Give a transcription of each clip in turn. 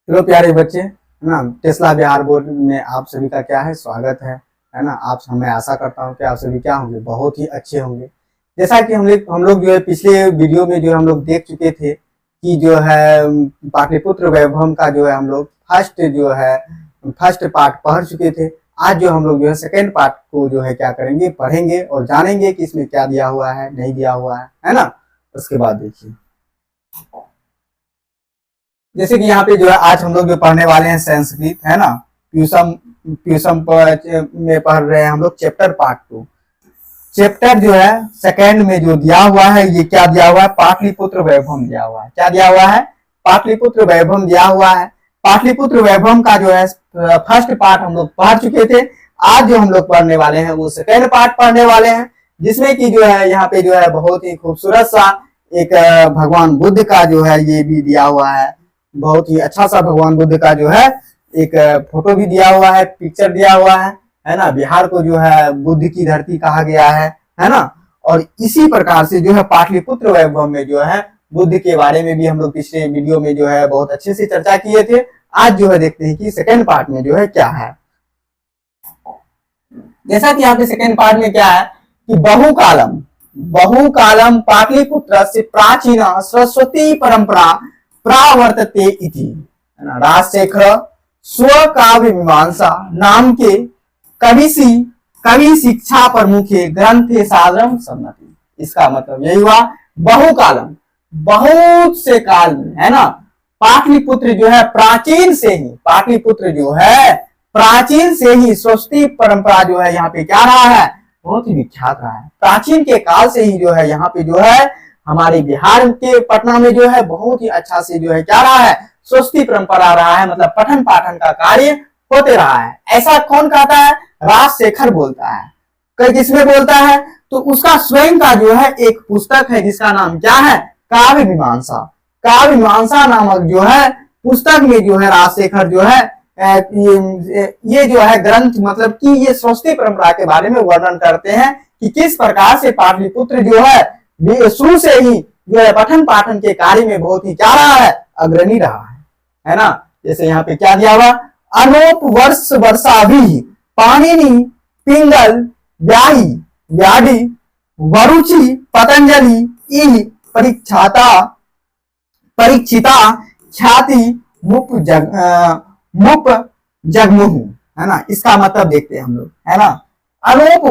Hello प्यारे बच्चे, है ना। टेस्ला बिहार बोर्ड में आप सभी का क्या है, स्वागत है ना। आप मैं आशा करता हूँ कि आप सभी क्या होंगे, बहुत ही अच्छे होंगे। जैसा कि हम लोग जो है पिछले वीडियो में जो हम लोग देख चुके थे कि जो है पाटलिपुत्र वैभव का जो है हम लोग फर्स्ट पार्ट पढ़ चुके थे। आज जो हम लोग जो है सेकेंड पार्ट को जो है क्या करेंगे, पढ़ेंगे और जानेंगे कि इसमें क्या दिया हुआ है, नहीं दिया हुआ है ना। उसके बाद देखिए, जैसे कि यहाँ पे जो है आज हम लोग जो पढ़ने वाले हैं संस्कृत, है ना। ट्यूशन ट्यूशन में पढ़ रहे हैं हम लोग चैप्टर पार्ट 2। चैप्टर जो है सेकंड में जो दिया हुआ है, ये क्या दिया हुआ है, पाटलिपुत्र वैभव दिया हुआ है। क्या दिया हुआ है, पाटलिपुत्र वैभव दिया हुआ है। पाटलिपुत्र वैभव का जो है फर्स्ट पार्ट हम लोग पढ़ चुके थे। आज जो हम लोग पढ़ने वाले हैं वो सेकेंड पार्ट पढ़ने वाले हैं, जिसमें कि जो है यहाँ पे जो है बहुत ही खूबसूरत सा एक भगवान बुद्ध का जो है ये भी दिया हुआ है। बहुत ही अच्छा सा भगवान बुद्ध का जो है एक फोटो भी दिया हुआ है, पिक्चर दिया हुआ है ना। बिहार को जो है बुद्ध की धरती कहा गया है ना। और इसी प्रकार से जो है पाटलिपुत्र वैभव में जो है बुद्ध के बारे में भी हम लोग पिछले वीडियो में जो है बहुत अच्छे से चर्चा किए थे। आज जो है देखते हैं कि सेकेंड पार्ट में जो है क्या है। जैसा कि यहाँ पे सेकेंड पार्ट में क्या है कि बहुकालम पाटलिपुत्र से प्राचीन सरस्वती परंपरा प्रावर्तते इति, है ना। राजशेखर स्व काव्य मीमांसा नाम के कवि शिक्षा प्रमुखे ग्रंथे सादरम सम्मति। इसका मतलब यही हुआ, बहुकालम बहुत से काल में, है ना। पाटलिपुत्र जो है प्राचीन से ही, पाटलिपुत्र जो है प्राचीन से ही सरस्वती परंपरा जो है यहाँ पे क्या रहा है, बहुत ही विख्यात रहा है। प्राचीन के काल से ही जो है यहाँ पे जो है हमारे बिहार के पटना में जो है बहुत ही अच्छा से जो है क्या रहा है, सरस्वती परंपरा रहा है। मतलब पठन पाठन का कार्य होते रहा है। ऐसा कौन कहता है, राजशेखर बोलता है। किसमें बोलता है, तो उसका स्वयं का जो है एक पुस्तक है जिसका नाम क्या है, काव्य मीमांसा। काव्य मीमांसा नामक जो है पुस्तक में जो है राजशेखर जो है ये जो है ग्रंथ, मतलब कि ये सरस्वती परंपरा के बारे में वर्णन करते हैं कि किस प्रकार से पाटलिपुत्र जो है शुरू से ही जो है पठन पाठन के कार्य में बहुत ही क्या रहा है, अग्रणी रहा है ना। जैसे यहाँ पे क्या दिया हुआ, अनोप वर्षा भी पाणिनि पिंगल व्याही व्याधि वरुचि पतंजलि इ परीक्षिता ख्याति मुप जगमुहु, है ना। इसका मतलब देखते हैं हम लोग, है ना। अनोप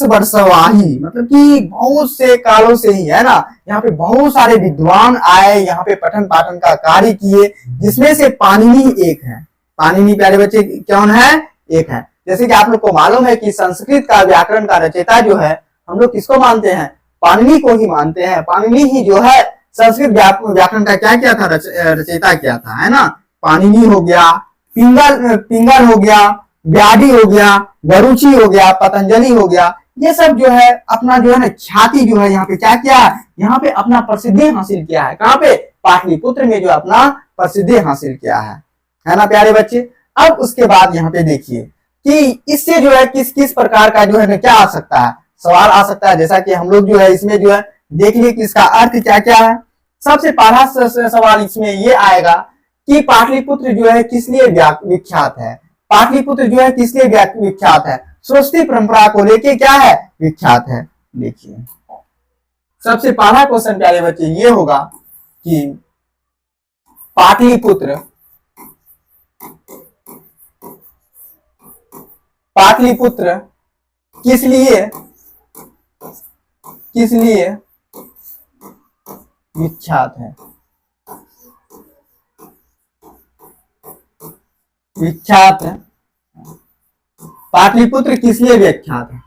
वर्षवाही मतलब कि बहुत से कालों से ही, है ना। यहाँ पे बहुत सारे विद्वान आए, यहाँ पे पठन पाठन का कार्य किए, जिसमें से पाणिनि एक है। पाणिनि प्यारे बच्चे कौन है, एक है। जैसे कि आप लोग को मालूम है कि संस्कृत का व्याकरण का रचयिता जो है, हम लोग किसको मानते हैं, पाणिनि को ही मानते हैं। पाणिनि ही जो है संस्कृत व्याकरण का क्या किया था, रचयिता किया था, है ना। पाणिनि हो गया, पिंगल हो गया, व्याधि हो गया, वरुचि हो गया, पतंजलि हो गया। ये सब जो है अपना जो है ना ख्याति जो है यहाँ पे क्या किया है, यहाँ पे अपना प्रसिद्धि हासिल किया है। कहाँ पे, पाटलिपुत्र में जो अपना प्रसिद्धि हासिल किया है ना प्यारे बच्चे। अब उसके बाद यहाँ पे देखिए कि इससे जो है किस किस प्रकार का जो है क्या आ सकता है, सवाल आ सकता है। जैसा कि हम लोग जो है इसमें जो है देख लिए कि इसका अर्थ क्या क्या है। सबसे पहला सवाल इसमें ये आएगा कि पाटलिपुत्र जो है किस लिए विख्यात है। पाटलिपुत्र जो है किस लिए विख्यात है, सरस्वती परंपरा को लेके क्या है, विख्यात है। देखिए सबसे पहला क्वेश्चन प्यारे बच्चे ये होगा कि पाटलिपुत्र किस लिए विख्यात है। विख्यात है, पाटलिपुत्र किस लिए विख्यात है।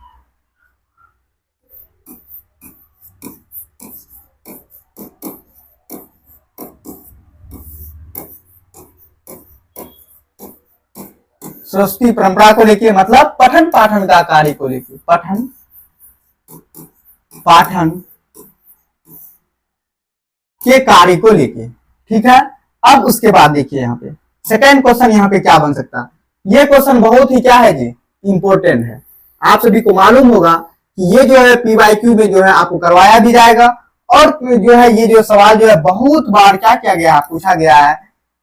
सरस्वती परंपरा को लेके, मतलब पठन पाठन का कार्य को लेके, पठन पाठन के कार्य को लेके, ठीक है। अब उसके बाद देखिए यहाँ पे सेकेंड क्वेश्चन यहाँ पे क्या बन सकता है। ये क्वेश्चन बहुत ही क्या है जी, इंपॉर्टेंट है। आप सभी को मालूम होगा कि ये जो है PYQ में जो है आपको करवाया भी जाएगा, और जो है ये जो सवाल जो है बहुत बार क्या किया गया, पूछा गया है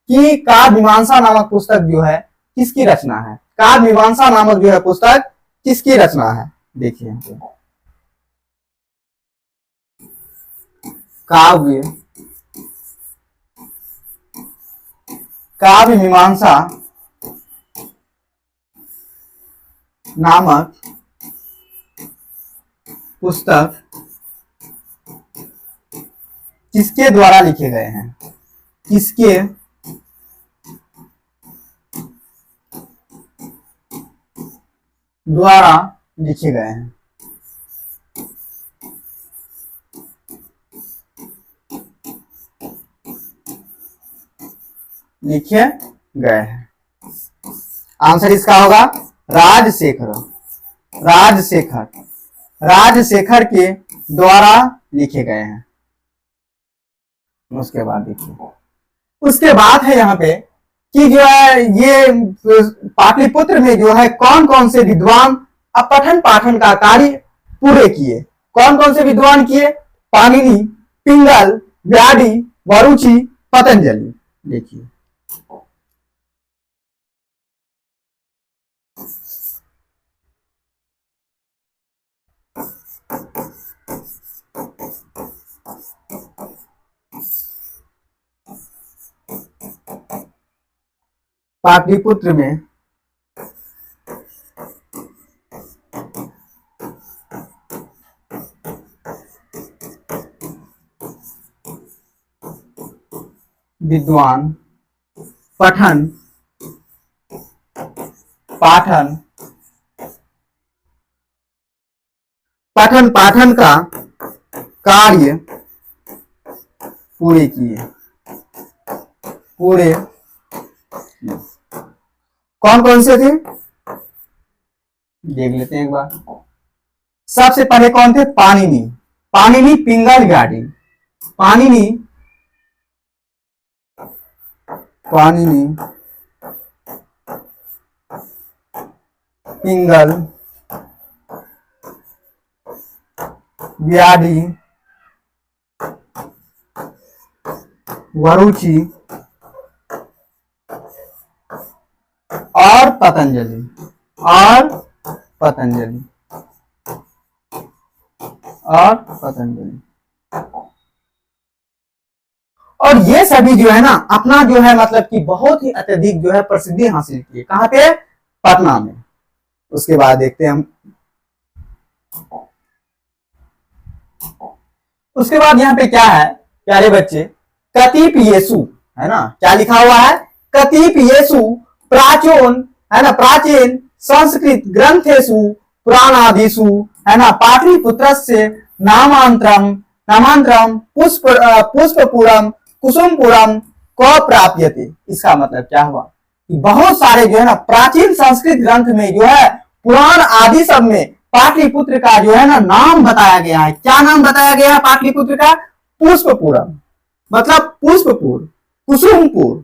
कि काव्य मीमांसा नामक पुस्तक जो है किसकी रचना है। काव्य मीमांसा नामक जो है पुस्तक किसकी रचना है। देखिए काव्य काव्य मीमांसा नामक पुस्तक किसके द्वारा लिखे गए हैं। किसके द्वारा लिखे गए हैं। लिखे गए हैं। आंसर इसका होगा राजशेखर। राजशेखर राजशेखर के द्वारा लिखे गए हैं। उसके बाद देखिए, उसके बाद है यहाँ पे कि जो है ये पाटलिपुत्र में जो है कौन कौन से विद्वान अब पठन पाठन का कार्य पूरे किए। कौन कौन से विद्वान किए। पाणिनि, पिंगल, व्याधि, वरुचि, पतंजलि। देखिए पाटलिपुत्र में विद्वान पठन पाठन पठन पाठन का कार्य पूरे किए। पूरे कौन कौन से थे देख लेते हैं एक बार। सबसे पहले कौन थे। पाणिनि, पाणिनि, पिंगल, व्याधि। पाणिनि, पाणिनि, पिंगल, व्याधि, वरुचि और पतंजलि। और पतंजलि और पतंजलि। और ये सभी जो है ना अपना जो है मतलब कि बहुत ही अत्यधिक जो है प्रसिद्धि हासिल की। कहां पे। पटना में। उसके बाद देखते हैं हम। उसके बाद यहाँ पे क्या है प्यारे बच्चे। कतिपयेषु है ना, क्या लिखा हुआ है। कतिपयेषु प्राचीन है ना, प्राचीन संस्कृत ग्रंथेषु पुराणादिषु है ना, पाटलिपुत्रस्य नामांतरम नामांतरम पुष्पपुरम कुसुमपुरम को प्राप्यते। इसका मतलब क्या हुआ कि बहुत सारे जो है ना प्राचीन संस्कृत ग्रंथ में जो है पुराण आदि सब में पाटलिपुत्र का जो है ना नाम बताया गया है। क्या नाम बताया गया है पाटलिपुत्र का। पुष्पपुरम मतलब पुष्पपुर, कुसुमपुर।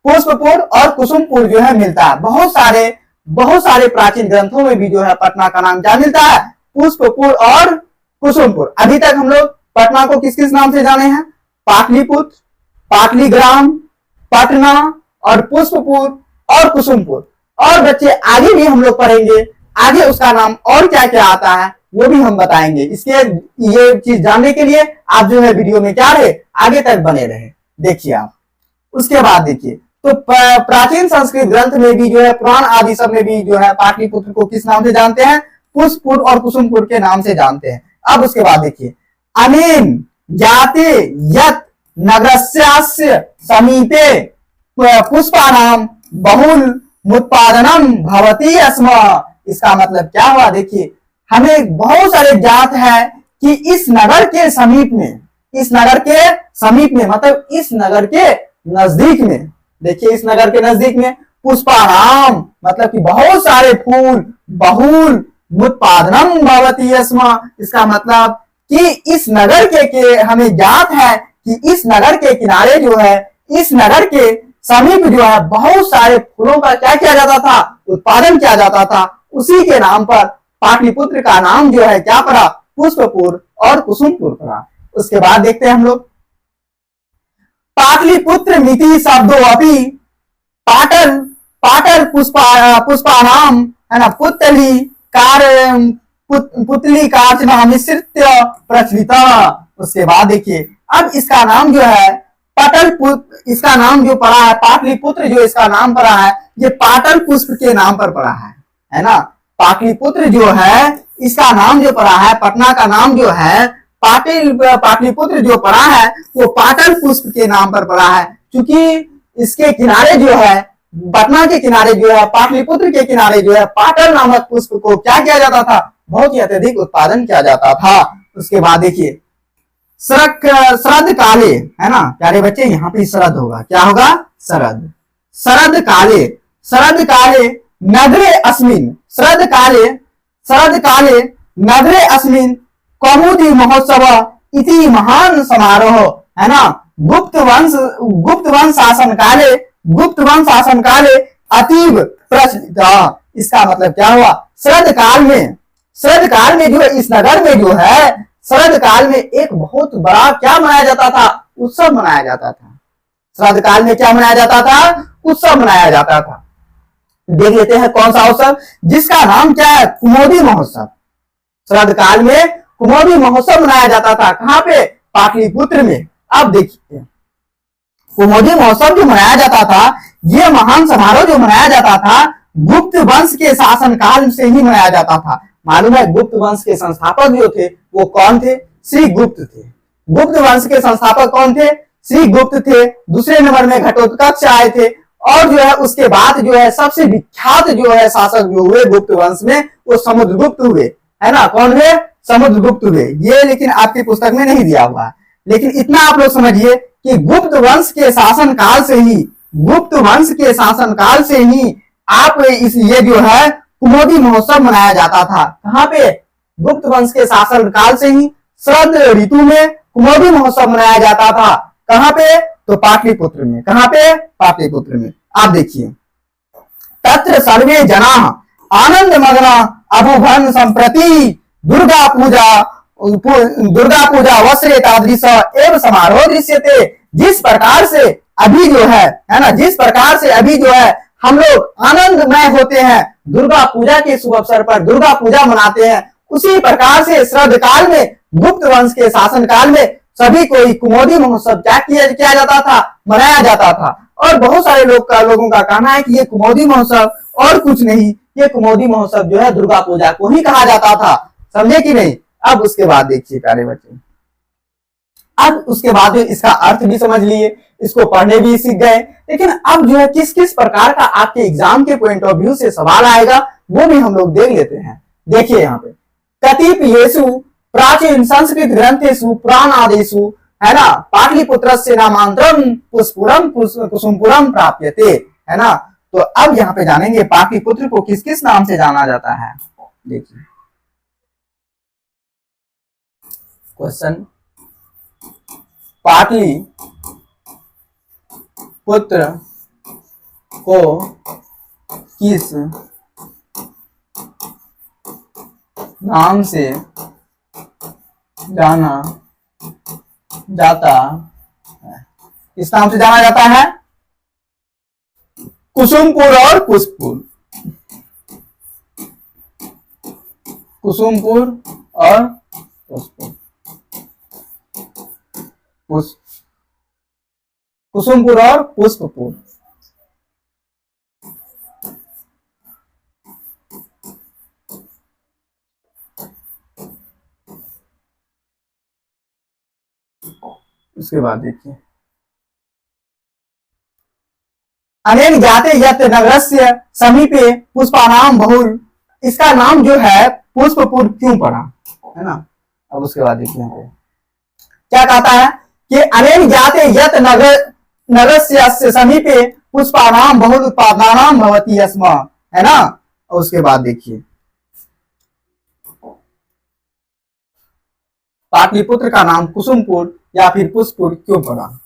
पुष्पपुर और कुसुमपुर जो है मिलता है। बहुत सारे प्राचीन ग्रंथों में भी जो है पटना का नाम क्या मिलता है। पुष्पपुर और कुसुमपुर। अभी तक हम लोग पटना को किस किस नाम से जाने हैं। पाटलिपुत्र, पाटलीग्राम, पटना और पुष्पपुर और कुसुमपुर। और बच्चे आगे भी हम लोग पढ़ेंगे, आगे उसका नाम और क्या क्या आता है वो भी हम बताएंगे। इसके ये चीज जानने के लिए आप जो है वीडियो में क्या रहे आगे तक बने रहे। देखिए आप उसके बाद देखिए तो प्राचीन संस्कृत ग्रंथ में भी जो है पुराण आदि सब में भी जो है पाटलिपुत्र को किस नाम से जानते हैं। पुष्पपुर और कुसुमपुर के नाम से जानते हैं। अब उसके बाद देखिए अनेन ज्ञाते यत् नगरस्यास्य समीपे पुष्पानाम बहुल मुत्पादनम भवति अस्म। इसका मतलब क्या हुआ। देखिए हमें बहुत सारे ज्ञात है कि इस नगर के समीप में, इस नगर के समीप में मतलब इस नगर के नजदीक में। देखिए इस नगर के नजदीक में पुष्पानाम मतलब कि बहुत सारे फूल, बहुल मुत्पादनम भवति अस्म। इसका मतलब कि इस नगर के हमें ज्ञात है कि इस नगर के किनारे जो है, इस नगर के समीप जो है बहुत सारे फूलों का क्या किया जाता था, उत्पादन किया जाता था। उसी के नाम पर पाटलिपुत्र का नाम जो है क्या पड़ा, पुष्पपुर और कुसुमपुर पड़ा। उसके बाद देखते हैं हम लोग पाटलिपुत्र मिति शब्दों अपि पाटल पाटल पुष्पाणाम, है ना, पुतली कार पुतली कार्चना मिश्रित प्रचलित। उसके बाद देखिए अब इसका नाम जो है इसका नाम जो पड़ा है पाटलिपुत्र, जो इसका नाम पड़ा है ये पाटल पुष्प के नाम पर पड़ा है ना। पाटलिपुत्र जो है इसका नाम जो पड़ा है, पटना का नाम जो है पाटलिपुत्र जो पड़ा है वो पाटल पुष्प के नाम पर पड़ा है, क्योंकि इसके किनारे जो है, पटना के किनारे जो है, पाटलिपुत्र के किनारे जो है पाटल नामक पुष्प को क्या किया जाता था, बहुत ही अत्यधिक उत्पादन किया जाता था। उसके बाद देखिए शरद काले, है ना प्यारे बच्चे, यहाँ पे शरद होगा, क्या होगा, शरद। शरद काले नगरे अस्मिन, शरद काले नगरे अस्मिन कौमुदी महोत्सव इति महान समारोह, है ना। गुप्त वंश शासन काले अतीव प्रचलित। इसका मतलब क्या हुआ, शरद काल में जो इस नगर में जो है शरद काल में एक बहुत बड़ा क्या मनाया जाता था, उत्सव मनाया जाता था। शरद काल में क्या मनाया जाता था, उत्सव मनाया जाता था। देख लेते हैं कौन सा उत्सव, जिसका नाम क्या है, कुमोदी महोत्सव। शरद काल में कुमोदी महोत्सव मनाया जाता था, कहां पे, पाटलिपुत्र में। अब देखिए कुमोदी महोत्सव जो मनाया जाता था, ये महान समारोह जो मनाया जाता था गुप्त वंश के शासन काल से ही मनाया जाता था। मालूम है गुप्त वंश के संस्थापक जो थे वो कौन थे, श्री गुप्त थे। गुप्त वंश के संस्थापक कौन थे, श्री गुप्त थे। दूसरे नंबर में घटोत्कच आए थे, और जो है उसके बाद जो है सबसे विख्यात जो है शासक जो हुए गुप्त वंश में वो समुद्रगुप्त हुए, है ना। कौन हुए, समुद्रगुप्त हुए। ये लेकिन आपकी पुस्तक में नहीं दिया हुआ है, लेकिन इतना आप लोग समझिए कि गुप्त वंश के शासन काल से ही आप इस ये जो है कुमोदी महोत्सव मनाया जाता था। कहां पे, गुप्त वंश के शासन काल से ही शरद ऋतु में कुमोदी महोत्सव मनाया जाता था। कहां पे, तो पाटलिपुत्र में। कहां पे, पाटलिपुत्र में। आप देखिए तत्र सर्वे जना आनंद मग्ना अभुभन संप्रति दुर्गा पूजा वस्त्रे तादृश एवं समारोह दृश्यते। जिस प्रकार से अभी जो है ना, जिस प्रकार से अभी जो है हम लोग आनंदमय होते हैं दुर्गा पूजा के शुभ अवसर पर, दुर्गा पूजा मनाते हैं, उसी प्रकार से शरद काल में गुप्त वंश के शासन काल में सभी को कुमोदी महोत्सव क्या किया जाता था, मनाया जाता था। और बहुत सारे लोगों का कहना है कि ये कुमोदी महोत्सव और कुछ नहीं, ये कुमोदी महोत्सव जो है दुर्गा पूजा को ही कहा जाता था। समझे कि नहीं। अब उसके बाद देखिए प्यारे बच्चे, अब उसके बाद इसका अर्थ भी समझ लिए, इसको पढ़ने भी सीख गए, लेकिन अब जो है किस किस प्रकार का आपके एग्जाम के पॉइंट ऑफ व्यू से सवाल आएगा वो भी हम लोग देख लेते हैं। देखिए यहाँ पे कतिपयेषु प्राचीन संस्कृत ग्रंथेषु पुराणादिषु, है ना, पाटलिपुत्र से नामांतरम पुष्पुरम कुसुमपुरम प्राप्यते, है ना। तो अब यहाँ पे जानेंगे पाटलिपुत्र को किस किस नाम से जाना जाता है। देखिए क्वेश्चन, पाटलिपुत्र को किस नाम से जाना जाता है, किस नाम से जाना जाता है, कुसुमपुर और पुष्पपुर। कुसुमपुर और पुष्पपुर, कुसुमपुर और पुष्पपुर। उसके बाद देखिए अनेक जाते यत नगरस्य समीपे पुष्पानाम बहुल, इसका नाम जो है पुष्पपुर क्यों पड़ा, है ना। अब उसके बाद देखिए क्या कहता है कि अनेक जाते यत नगरस्य समीपे पुष्पानाम बहुल उत्पादनानाम भवति स्म, है ना। और उसके बाद देखिए पाटलिपुत्र का नाम कुसुमपुर या फिर पुष्पपुर क्यों पड़ा।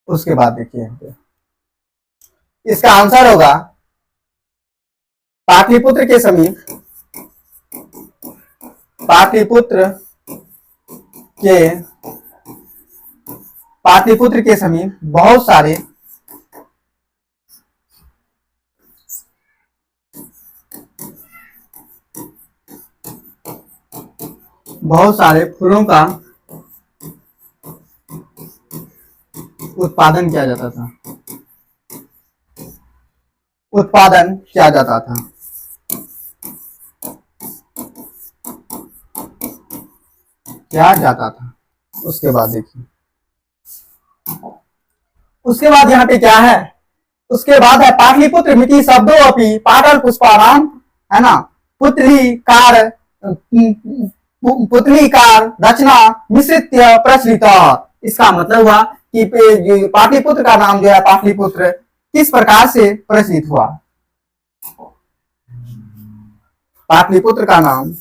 उसके बाद देखिए इसका आंसर होगा पाटलिपुत्र के समीप, पाटलिपुत्र के समीप बहुत सारे फूलों का उत्पादन किया जाता था, उसके बाद देखिए, उसके बाद यहाँ पे क्या है, उसके बाद है पाटलिपुत्र मिति शब्दों अपनी पाटल पुष्पाराम, है ना, पुतलीकार रचना मिश्रित प्रचलित। इसका मतलब हुआ कि पाटलिपुत्र का नाम जो है पाटलिपुत्र किस प्रकार से प्रचलित हुआ। पाटलिपुत्र का नाम,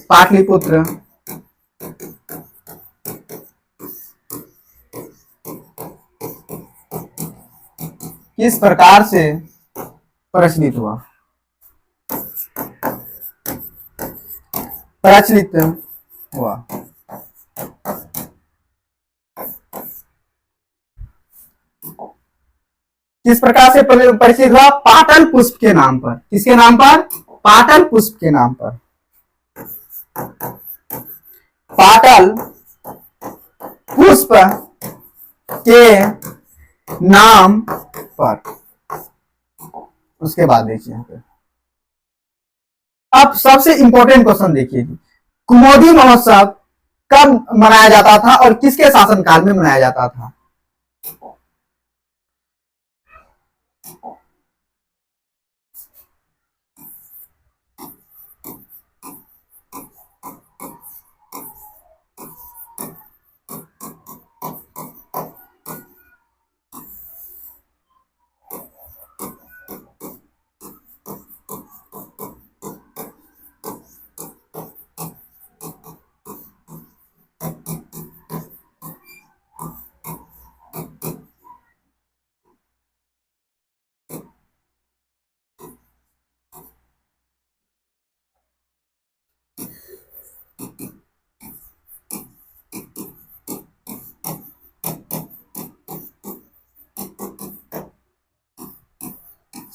पाटलिपुत्र किस प्रकार से प्रचलित हुआ, किस प्रकार से परिचित हुआ, पाटल पुष्प के नाम पर। किसके नाम पर? पाटल पुष्प के नाम पर, पाटल पुष्प के नाम पर। उसके बाद देखिए यहाँ पे अब सबसे इंपॉर्टेंट क्वेश्चन देखिए, कुमोदी महोत्सव कब मनाया जाता था और किसके शासनकाल में मनाया जाता था।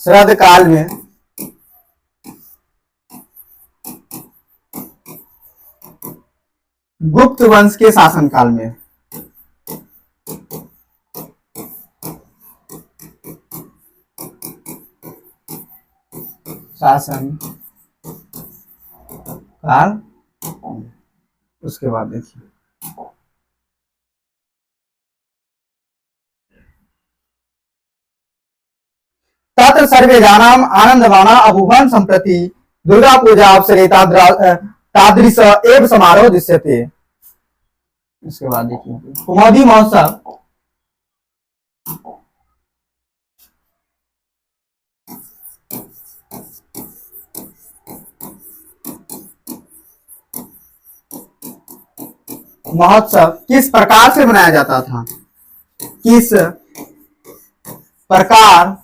शरद काल में गुप्त वंश के शासनकाल में, काल। उसके बाद देखिए तत्र सर्वे जानाम आनंदमाना अभुवन संप्रति दुर्गा पूजा अवसरे तादृश एव समारोह दृश्यते। इसके बाद देखिए कुमोदी महोत्सव किस प्रकार से मनाया जाता था, किस प्रकार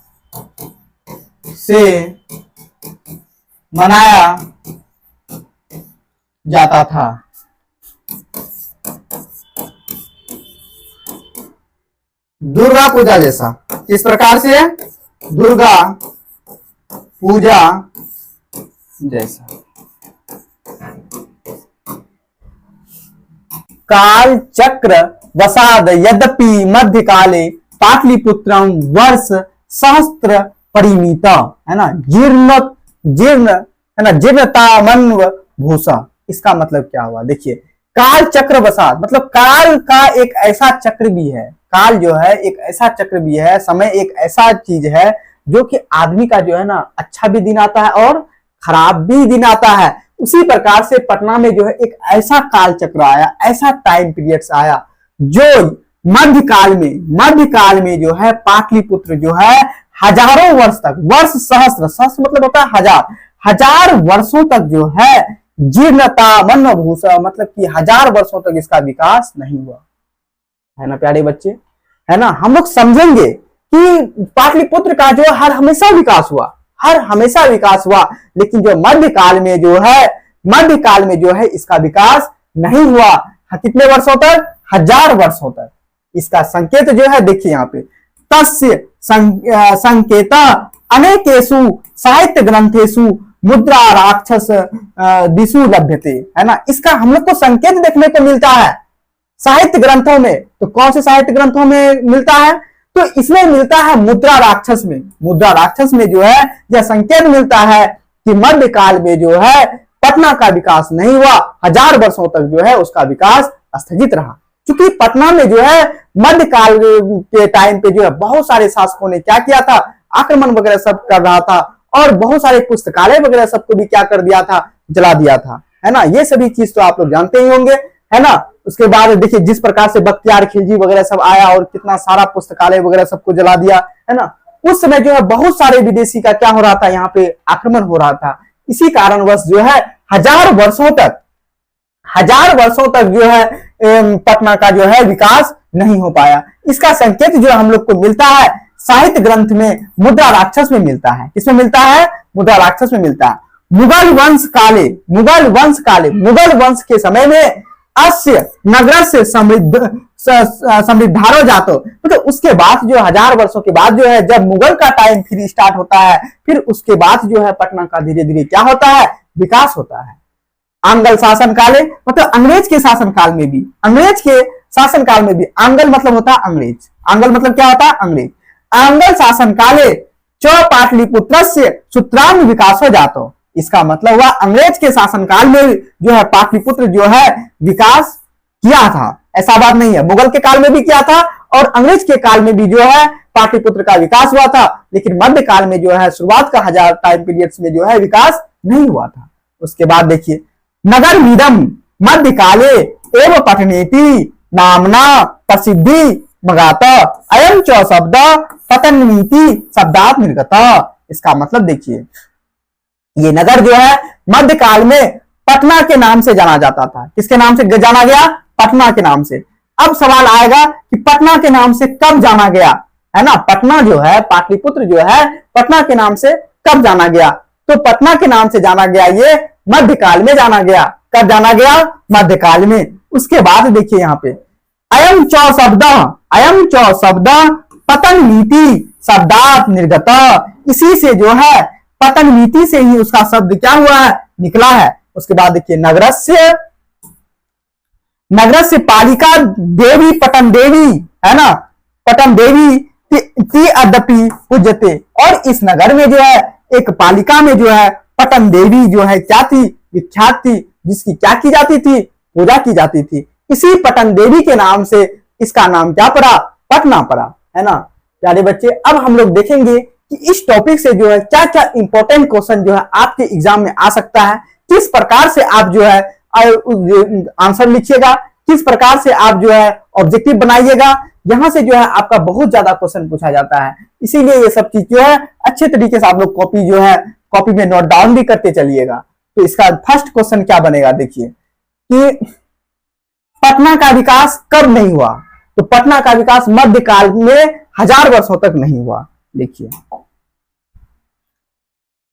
से मनाया जाता था। दुर्गा पूजा जैसा, किस प्रकार से, दुर्गा पूजा जैसा। काल चक्र वसाद यद्यपि मध्यकाले पाटलिपुत्रम वर्ष सहस्त्र परिमित, है ना, जीर्ण है ना, जीर्णतामन्व भूषा। इसका मतलब क्या हुआ, देखिए काल चक्र वसाद मतलब काल का एक ऐसा चक्र भी है, काल जो है एक ऐसा चक्र भी है, समय एक ऐसा चीज है जो कि आदमी का जो है ना अच्छा भी दिन आता है और खराब भी दिन आता है। उसी प्रकार से पटना में जो है एक ऐसा काल चक्र आया, ऐसा टाइम पीरियड्स आया जो मध्यकाल में जो है पाटलिपुत्र जो है हजारों वर्ष तक, वर्ष सहस्त्र, सहस्त्र मतलब होता है हजार, हजार वर्षों तक जो है जीर्णता मनभूषा, मतलब कि हजार वर्षों तक इसका विकास नहीं हुआ, है ना प्यारे बच्चे, है ना। हम लोग समझेंगे कि पाटलिपुत्र का जो हर हमेशा विकास हुआ, हर हमेशा विकास हुआ, लेकिन जो मध्यकाल में जो है इसका विकास नहीं हुआ। कितने वर्षों तक? हजार वर्षों तक। इसका संकेत जो है देखिए यहाँ पे, तस्य संकेत अनेकेषु साहित्य ग्रंथेषु मुद्रा राक्षस दिशु लभ्यते, है ना। इसका हम लोग को संकेत देखने को मिलता है साहित्य ग्रंथों में। तो कौन से साहित्य ग्रंथों में मिलता है? तो इसमें मिलता है मुद्रा राक्षस में। मुद्रा राक्षस में जो है यह संकेत मिलता है कि मध्यकाल में जो है पटना का विकास नहीं हुआ, हजार वर्षों तक जो है उसका विकास स्थगित रहा। क्योंकि पटना में जो है मध्यकाल के टाइम पे जो है बहुत सारे शासकों ने क्या किया था, आक्रमण वगैरह सब कर रहा था, और बहुत सारे पुस्तकालय वगैरह सबको भी क्या कर दिया था, जला दिया था, है ना। ये सभी चीज तो आप लोग जानते ही होंगे, है ना। उसके बाद देखिए जिस प्रकार से बख्तियार खिलजी वगैरह सब आया और कितना सारा पुस्तकालय वगैरह सबको जला दिया, है ना। उस समय जो है बहुत सारे विदेशी का क्या हो रहा था, यहाँ पे आक्रमण हो रहा था। इसी कारणवश जो है हजार वर्षों तक जो है पटना का जो है विकास नहीं हो पाया। इसका संकेत जो हम लोग को मिलता है साहित्य ग्रंथ में मुद्रा राक्षस में मिलता है। किसमें मिलता है? मुद्रा राक्षस में मिलता है। मुगल वंश के समय में अस्य नगर से समृद्धारो जातो, मतलब उसके बाद जो हजार वर्षों के बाद जो है जब मुगल का टाइम फिर स्टार्ट होता है, फिर उसके बाद जो है पटना का धीरे धीरे क्या होता है, विकास होता है। आंगल शासन काले, मतलब अंग्रेज के शासनकाल में भी, आंगल मतलब होता है अंग्रेज, आंगल मतलब क्या होता है, अंग्रेज। आंगल शासन काले च पाटलिपुत्रस्य सूत्रांग विकास हो जातो, इसका मतलब हुआ अंग्रेज के शासनकाल में जो है पाटलिपुत्र जो है विकास किया था। ऐसा बात नहीं है, मुगल के काल में भी किया था और अंग्रेज के काल में भी जो है पाटलिपुत्र का विकास हुआ था, लेकिन मध्यकाल में जो है शुरुआत का हजार टाइम पीरियड्स में जो है विकास नहीं हुआ था। उसके बाद देखिए नगर मीदम मध्यकाले एवं पठनेति नामना प्रसिद्धि मगाता अयम च शब्द पतननीति शब्दात निर्गत। इसका मतलब देखिए ये नगर जो है मध्यकाल में पटना के नाम से जाना जाता था। किसके नाम से जाना गया? पटना के नाम से। अब सवाल आएगा कि पटना के नाम से कब जाना गया, है ना। पटना जो है, पाटलिपुत्र जो है पटना के नाम से कब जाना गया? तो पटना के नाम से जाना गया ये मध्यकाल में जाना गया। कब जाना गया? मध्यकाल में। उसके बाद देखिए यहाँ पे अयम च शब्द पतन नीति शब्दात निर्गत, इसी से जो है पतन नीति से ही उसका शब्द क्या हुआ है, निकला है। उसके बाद देखिए नगरस्य पालिका देवी पटन देवी, है ना, पटन देवी ती अद्यपि पूज्यते, और इस नगर में जो है एक पालिका में जो है पटन देवी जो है क्या थी, विख्यात थी, जिसकी क्या की जाती थी, पूजा की जाती थी। इसी पटन देवी के नाम से इसका नाम क्या पड़ा, पटना पड़ा, है ना। प्यारे बच्चे अब हम लोग देखेंगे कि इस टॉपिक से जो है क्या क्या इंपॉर्टेंट क्वेश्चन जो है आपके एग्जाम में आ सकता है, किस प्रकार से आप जो है आंसर लिखिएगा, किस प्रकार से आप जो है ऑब्जेक्टिव बनाइएगा। यहाँ से जो है आपका बहुत ज्यादा क्वेश्चन पूछा जाता है, इसीलिए ये सब चीज जो है अच्छे तरीके से आप लोग कॉपी में नोट डाउन भी करते चलिएगा। तो इसका फर्स्ट क्वेश्चन क्या बनेगा, देखिए कि पटना का विकास कब नहीं हुआ? तो पटना का विकास मध्यकाल में हजार वर्षों तक नहीं हुआ। देखिए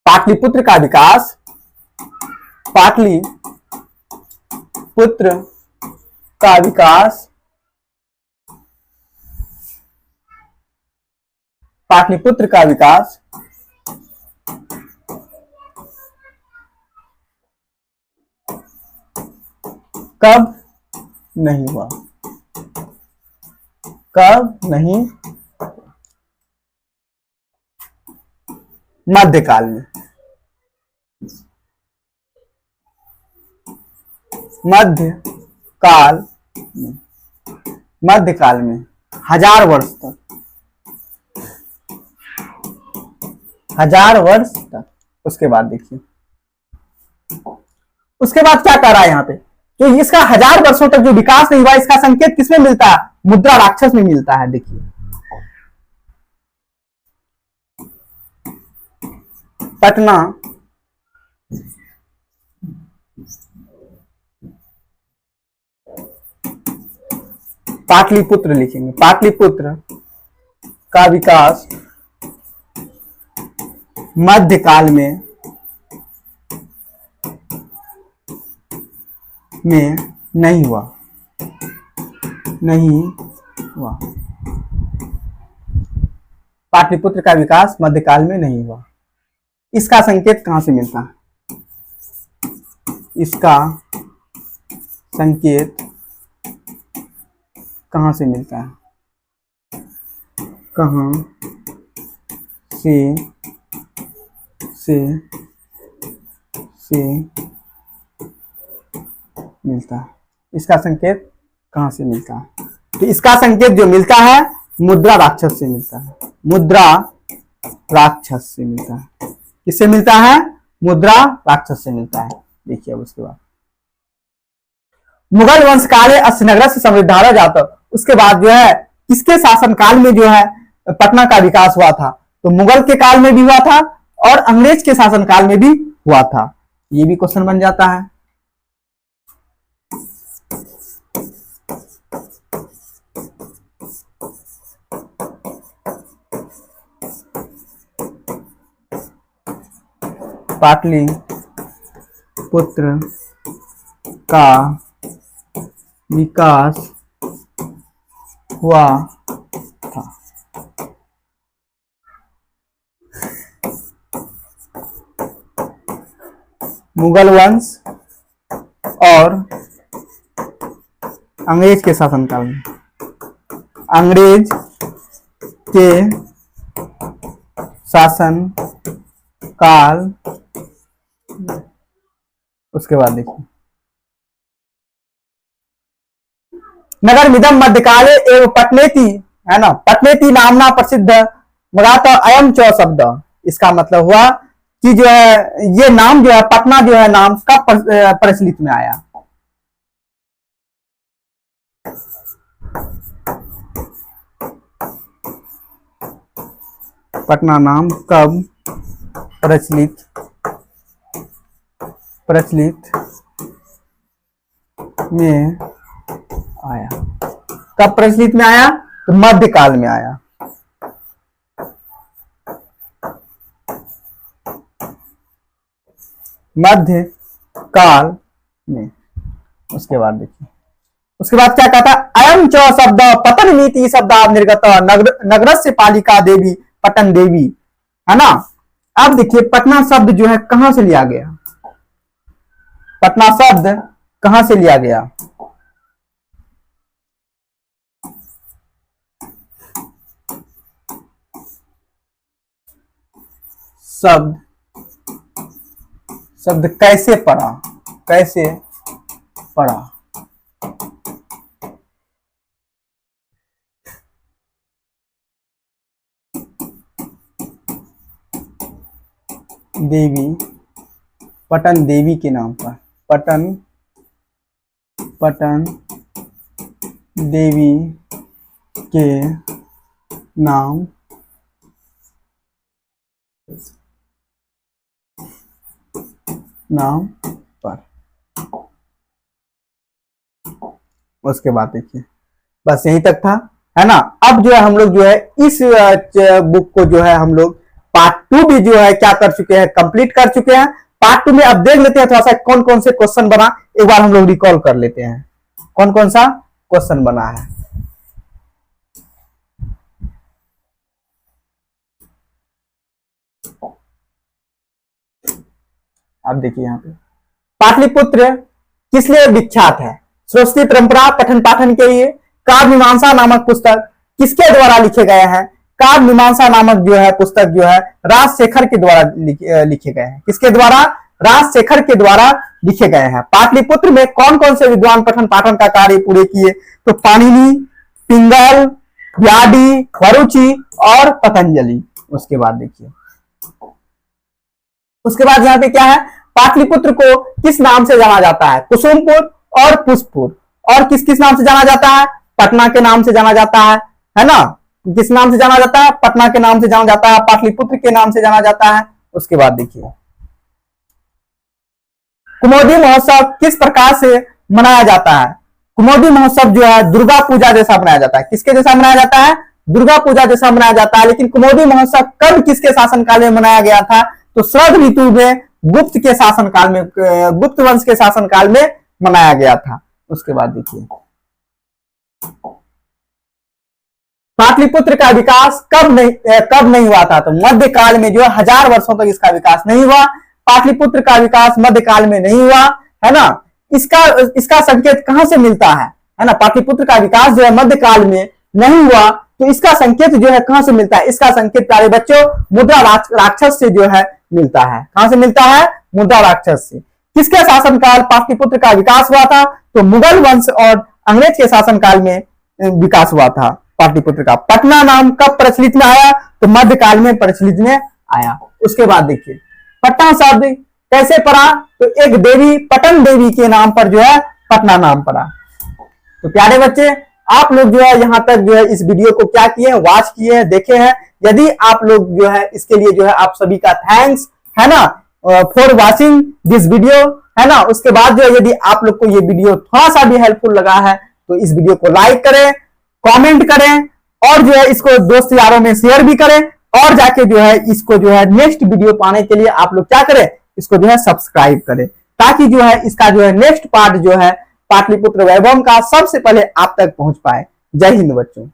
पाटलिपुत्र का विकास, पाटलिपुत्र का विकास कब नहीं हुआ? कब नहीं? मध्यकाल में। मध्यकाल में हजार वर्ष तक, हजार वर्ष तक। उसके बाद देखिए उसके बाद क्या कर रहा है यहाँ पे, जो इसका 1000 वर्षों तक जो विकास नहीं हुआ, इसका संकेत किसमें मिलता है? मुद्रा राक्षस में मिलता है। देखिए पटना पाटलिपुत्र लिखेंगे, पाटलिपुत्र का विकास मध्यकाल में नहीं हुआ, नहीं हुआ। पाटलिपुत्र का विकास मध्यकाल में नहीं हुआ। इसका संकेत कहां से मिलता है? इसका संकेत कहां से मिलता है? कहां से मिलता है? इसका संकेत कहां से मिलता है? तो इसका संकेत जो मिलता है मुद्रा राक्षस से मिलता है, मुद्रा राक्षस से मिलता है। किससे मिलता है? मुद्रा राक्षस से मिलता है। देखिए अब उसके बाद मुगल वंश काले अश्नगर से समृद्धारा जाता, उसके बाद जो है किसके शासन काल में जो है पटना का विकास हुआ था? तो मुगल के काल में भी हुआ था और अंग्रेज के शासन काल में भी हुआ था। ये भी क्वेश्चन बन जाता है। पाटलिपुत्र का विकास हुआ था। मुगल वंश और अंग्रेज के शासनकाल में, अंग्रेज के शासन काल। उसके बाद देखिए नगर मिदम मध्यकाले एवं पटनेति, है ना, पटनेति नामना प्रसिद्ध मराठा अयम च शब्द। इसका मतलब हुआ कि जो है ये नाम जो है पटना जो है नाम कब प्रचलित में आया? पटना नाम कब प्रचलित में आया? कब प्रचलित में आया? तो मध्यकाल में आया। मध्य काल में। उसके बाद देखिए उसके बाद क्या कहता है? अयम च शब्द पतन नीति शब्द निर्गत नगर से पालिका देवी पटन देवी, है ना। अब देखिए पटना शब्द जो है कहां से लिया गया? पटना शब्द कहां से लिया गया? शब्द कैसे पड़ा? कैसे पड़ा? देवी, पटन देवी के नाम पर, पटन देवी के नाम पर। उसके बाद देखिए बस यहीं तक था, है ना। अब जो है हम लोग जो है इस बुक को जो है हम लोग पार्ट 2 भी जो है क्या कर चुके हैं? कंप्लीट कर चुके हैं। पार्ट 2 में अब देख लेते हैं थोड़ा सा कौन कौन से क्वेश्चन बना, एक बार हम लोग रिकॉल कर लेते हैं कौन कौन सा क्वेश्चन बना है। अब देखिए यहाँ पे पाटलिपुत्र किस लिए विख्यात है? सरस्वती परंपरा पठन पाठन के लिए। काव्य मीमांसा नामक पुस्तक किसके द्वारा लिखे गए हैं? काव्य मीमांसा नामक जो है पुस्तक जो है राजशेखर के द्वारा लिखे गए हैं। किसके द्वारा? राजशेखर के द्वारा लिखे गए हैं। पाटलिपुत्र में कौन कौन से विद्वान पठन पाठन का कार्य पूरे किए? तो पाणिनि, पिंगल, व्याधि, खरुचि और पतंजलि। उसके बाद देखिए उसके बाद यहाँ पे क्या है? पाटलिपुत्र को किस नाम से जाना जाता है? कुसुमपुर और पुष्पपुर। और किस किस नाम से जाना जाता है? पटना के नाम से जाना जाता है ना? किस नाम से जाना जाता है? पटना के नाम से जाना जाता है, पाटलिपुत्र के नाम से जाना जाता है। उसके बाद देखिए कुमोदी महोत्सव किस प्रकार से मनाया जाता है? कुमोदी महोत्सव जो है दुर्गा पूजा जैसा मनाया जाता है। किसके जैसा मनाया जाता है? दुर्गा पूजा जैसा मनाया जाता है। लेकिन कुमोदी महोत्सव कब किसके शासनकाल में मनाया गया था? तो शरद ऋतु में गुप्त के शासनकाल में, गुप्त वंश के शासनकाल में मनाया गया था। उसके बाद देखिए पाटलिपुत्र का विकास कब नहीं हुआ था? तो मध्यकाल में जो है 1000 वर्षों तक इसका विकास नहीं हुआ। पाटलिपुत्र का विकास मध्यकाल में नहीं हुआ, है ना? इसका संकेत कहां से मिलता है ना? पाटलिपुत्र का विकास जो है मध्यकाल में नहीं हुआ, तो इसका संकेत जो है कहां से मिलता है? इसका संकेत प्यारे बच्चों मुद्रा राक्षस से जो है मिलता है। कहां से मिलता है? मुद्रा राक्षस से। किसके शासनकाल पाटलिपुत्र का विकास हुआ था? तो मुगल वंश और अंग्रेज के शासनकाल में विकास हुआ था पाटलिपुत्र का। पटना नाम कब प्रचलित में आया? तो मध्यकाल में प्रचलित में आया। उसके बाद देखिए पटना शब्द कैसे पड़ा? तो एक देवी पटन देवी के नाम पर जो है पटना नाम पड़ा। तो प्यारे बच्चे आप लोग जो है यहाँ तक जो है इस वीडियो को क्या किए, वॉच किए हैं, देखे हैं। यदि आप लोग जो है इसके लिए जो है आप सभी का थैंक्स, है ना, फॉर वॉचिंग दिस वीडियो, है ना। उसके बाद जो है यदि आप लोग को ये वीडियो थोड़ा सा भी हेल्पफुल लगा है तो इस वीडियो को लाइक करें, कमेंट करें और जो है इसको दोस्त यारों में शेयर भी करें। और जाके जो है इसको जो है नेक्स्ट वीडियो पाने के लिए आप लोग क्या करें, इसको जो है सब्सक्राइब करें, ताकि जो है इसका जो है नेक्स्ट पार्ट जो है पाटलिपुत्र वैभव का सबसे पहले आप तक पहुंच पाए। जय हिंद बच्चों।